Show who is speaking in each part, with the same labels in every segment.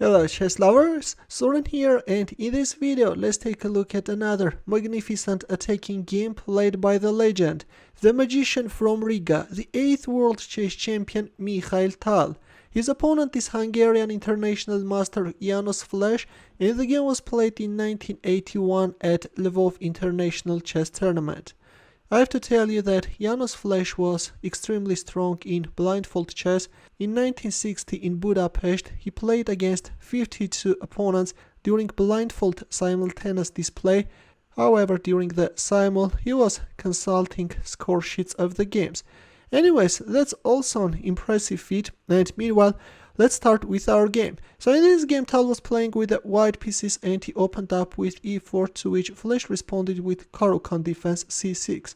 Speaker 1: Hello chess lovers, Suren here, and in this video let's take a look at another magnificent attacking game played by the legend, the magician from Riga, the 8th world chess champion Mikhail Tal. His opponent is Hungarian international master Janos Flesch, and the game was played in 1981 at Lvov International Chess Tournament. I have to tell you that Janos Flesch was extremely strong in blindfold chess. In 1960 in Budapest, he played against 52 opponents during blindfold simultaneous display. However, during the simul, he was consulting score sheets of the games. Anyways, that's also an impressive feat, and meanwhile, let's start with our game. So in this game, Tal was playing with the white pieces and he opened up with e4, to which Flesch responded with Caro-Kann defense c6,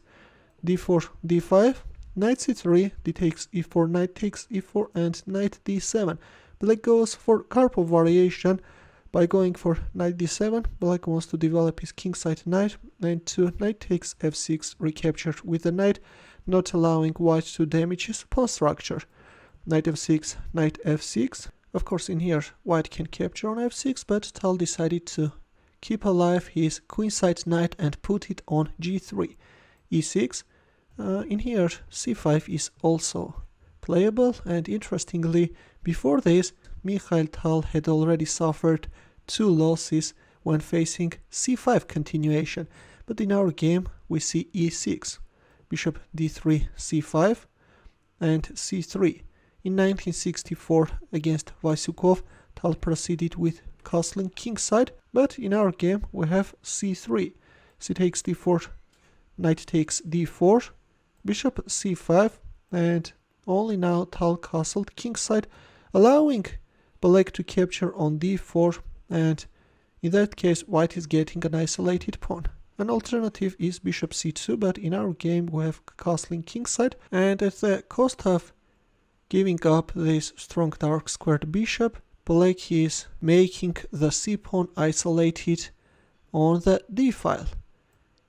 Speaker 1: d4, d5, knight c3, d takes e4, knight takes e4, and knight d7. Black goes for Karpov variation by going for knight d7. Black wants to develop his kingside knight, and to knight takes f6, recaptured with the knight, not allowing white to damage his pawn structure. Knight f6, knight f6. Of course, in here, white can capture on f6, but Tal decided to keep alive his queenside knight and put it on g3, e6. In here, c5 is also playable, and interestingly, before this, Mikhail Tal had already suffered 2 losses when facing c5 continuation, but in our game, we see e6, bishop d3, c5, and c3. In 1964, against Vaisukov, Tal proceeded with castling kingside, but in our game we have c3, c takes d4, knight takes d4, bishop c5, and only now Tal castled kingside, allowing black to capture on d4, and in that case white is getting an isolated pawn. An alternative is bishop c2, but in our game we have castling kingside, and at the cost of giving up this strong dark squared bishop, black is making the c-pawn isolated on the d-file.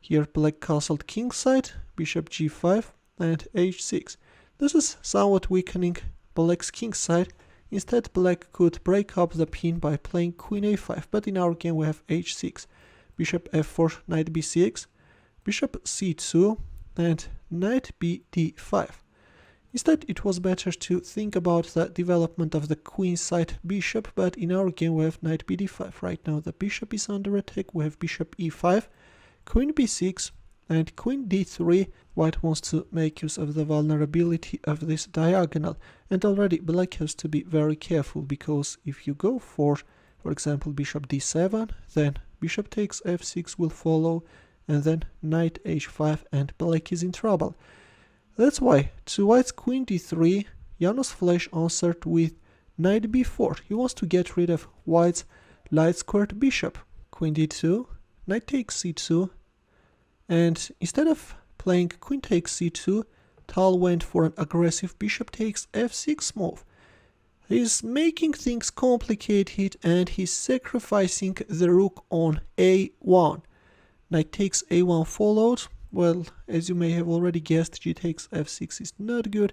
Speaker 1: Here black castled kingside, bishop g5, and h6. This is somewhat weakening black's kingside. Instead, black could break up the pin by playing queen a5, but in our game we have h6, bishop f4, knight b6, bishop c2, and knight b d5. Instead, it was better to think about the development of the queenside bishop, but in our game we have knight b d5. Right now the bishop is under attack. We have bishop e5, queen b6, and queen d3. White wants to make use of the vulnerability of this diagonal, and already black has to be very careful, because if you go for example, bishop d7, then bishop takes f6 will follow, and then knight h5, and black is in trouble. That's why, to white's queen d3, Janos Flesch answered with knight b4. He wants to get rid of white's light squared bishop. Queen d2, knight takes c2, and instead of playing queen takes c2, Tal went for an aggressive bishop takes f6 move. He's making things complicated, and he's sacrificing the rook on a1. Knight takes a1 followed. Well, as you may have already guessed, g takes f6 is not good,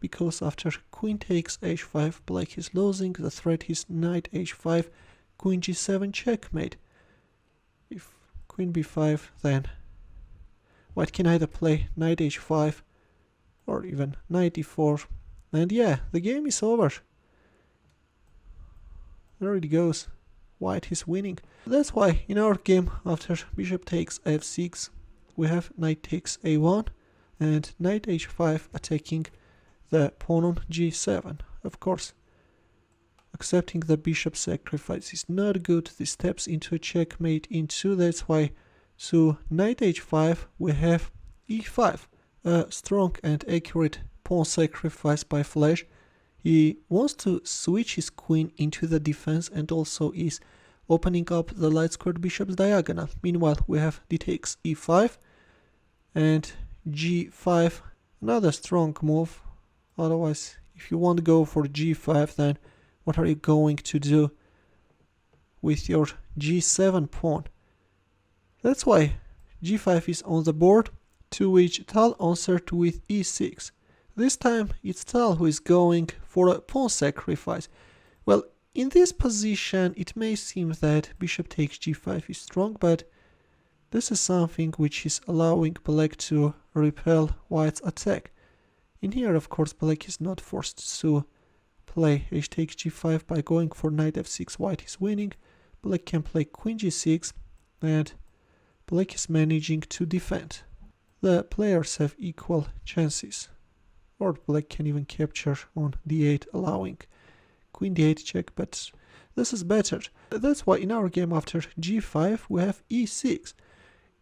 Speaker 1: because after queen takes h5, black is losing. The threat is knight h5, queen g7 checkmate. If queen b5, then white can either play knight h5 or even knight e4, and yeah, the game is over. There it goes. White is winning. That's why in our game, after bishop takes f6, we have knight takes a1 and knight h5 attacking the pawn on g7. Of course, accepting the bishop sacrifice is not good. This steps into a checkmate in 2. That's why to knight h5 we have e5, a strong and accurate pawn sacrifice by Flesch. He wants to switch his queen into the defense, and also is opening up the light squared bishop's diagonal. Meanwhile, we have d takes e5 and g5, another strong move. Otherwise, if you want to go for g5, then what are you going to do with your g7 pawn? That's why g5 is on the board, to which Tal answered with e6. This time it's Tal who is going for a pawn sacrifice. Well, in this position it may seem that bishop takes g5 is strong, but this is something which is allowing black to repel white's attack. In here, of course, black is not forced to play h takes g5 by going for knight f6. White is winning. Black can play queen g6, and black is managing to defend. The players have equal chances, or black can even capture on d8, allowing queen d8 check, but this is better. That's why in our game after g5 we have e6.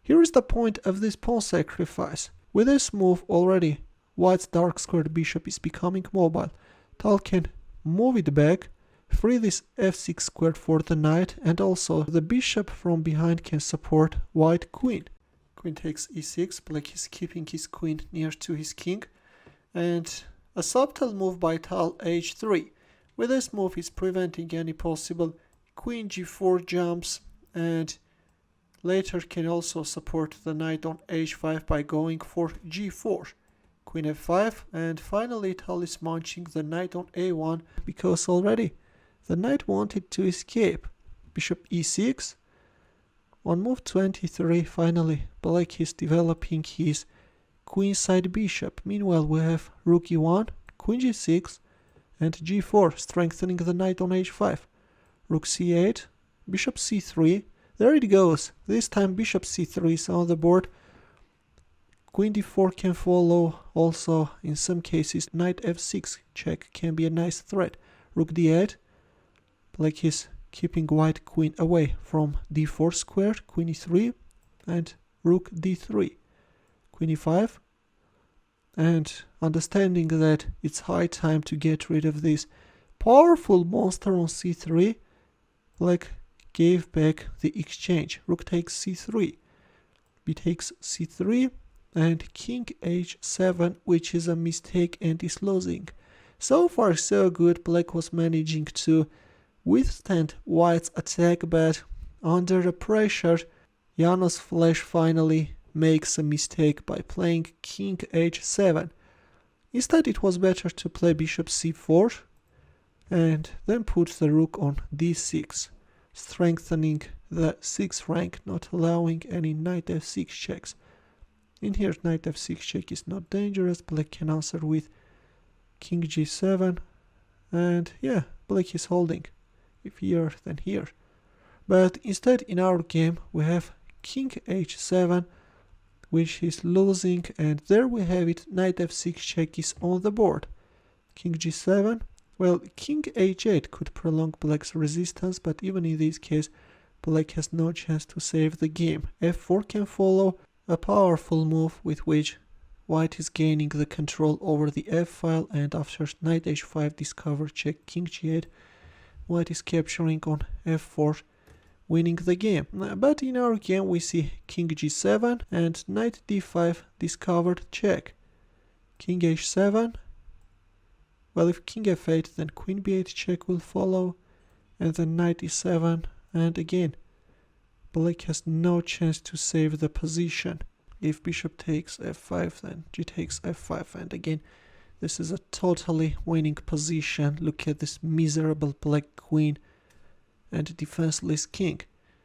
Speaker 1: Here is the point of this pawn sacrifice. With this move already, white's dark squared bishop is becoming mobile. Tal can move it back, free this f6 squared for the knight, and also the bishop from behind can support white queen. Queen takes e6, black is keeping his queen near to his king, and a subtle move by Tal, h3. With this move he's preventing any possible queen g4 jumps, and later can also support the knight on h5 by going for g4. Queen f5, and finally Tal is munching the knight on a1 because already the knight wanted to escape. Bishop e6. On move 23, finally black is developing his queenside bishop. Meanwhile we have rook e1, queen g6, and g4, strengthening the knight on h5. Rook c8, bishop c3. There it goes. This time bishop c3 is on the board. Queen d4 can follow. Also, in some cases, knight f6 check can be a nice threat. Rook d8. Black is keeping white queen away from d4 squared. Queen e3 and rook d3. Queen e5. And understanding that it's high time to get rid of this powerful monster on c3, black gave back the exchange. Rook takes c3, b takes c3, and king h7, which is a mistake and is losing. So far so good. Black was managing to withstand white's attack, but under the pressure Janos Flesch finally makes a mistake by playing king h7. Instead it was better to play bishop c4 and then put the rook on d6, strengthening the 6th rank, not allowing any knight f6 checks. In here knight f6 check is not dangerous. Black can answer with king g7, and yeah, black is holding. If here, then here. But instead in our game we have king h7, which is losing, and there we have it. Knight f6 check is on the board. King g7. Well, king h8 could prolong black's resistance, but even in this case black has no chance to save the game. f4 can follow, a powerful move with which white is gaining the control over the f-file, and after knight h5 discover check king g8, white is capturing on f4, winning the game. But in our game we see king g7 and knight d5 discovered check. King h7. Well, if king f8, then queen b8 check will follow, and then knight e7, and again black has no chance to save the position. If bishop takes f5, then g takes f5, and again this is a totally winning position. Look at this miserable black queen and defenseless king.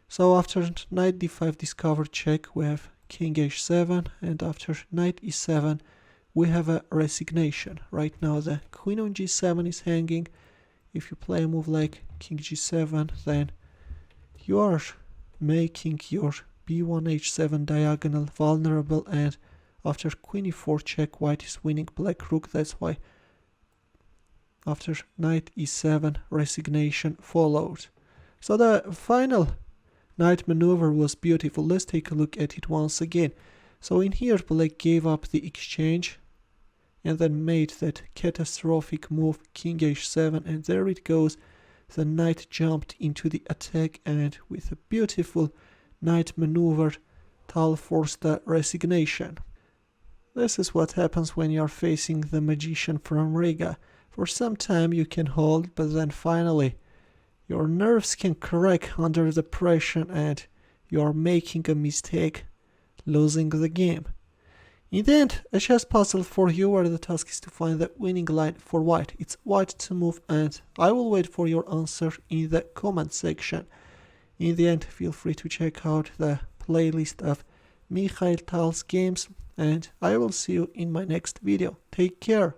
Speaker 1: So after knight d5 discovered check we have king h7, and after knight e7 we have a resignation. Right now the queen on g7 is hanging. If you play a move like king g7, then you are making your b1 h7 diagonal vulnerable, and after queen e4 check white is winning black rook. That's why after knight e7 resignation followed. So the final knight maneuver was beautiful. Let's take a look at it once again. So in here black gave up the exchange and then made that catastrophic move king h7, and there it goes. The knight jumped into the attack, and with a beautiful knight maneuver Tal forced a resignation. This is what happens when you are facing the magician from Riga. For some time you can hold, but then finally your nerves can crack under the pressure and you are making a mistake, losing the game. In the end, a chess puzzle for you where the task is to find the winning line for white. It's white to move, and I will wait for your answer in the comment section. In the end, feel free to check out the playlist of Mikhail Tal's games, and I will see you in my next video. Take care.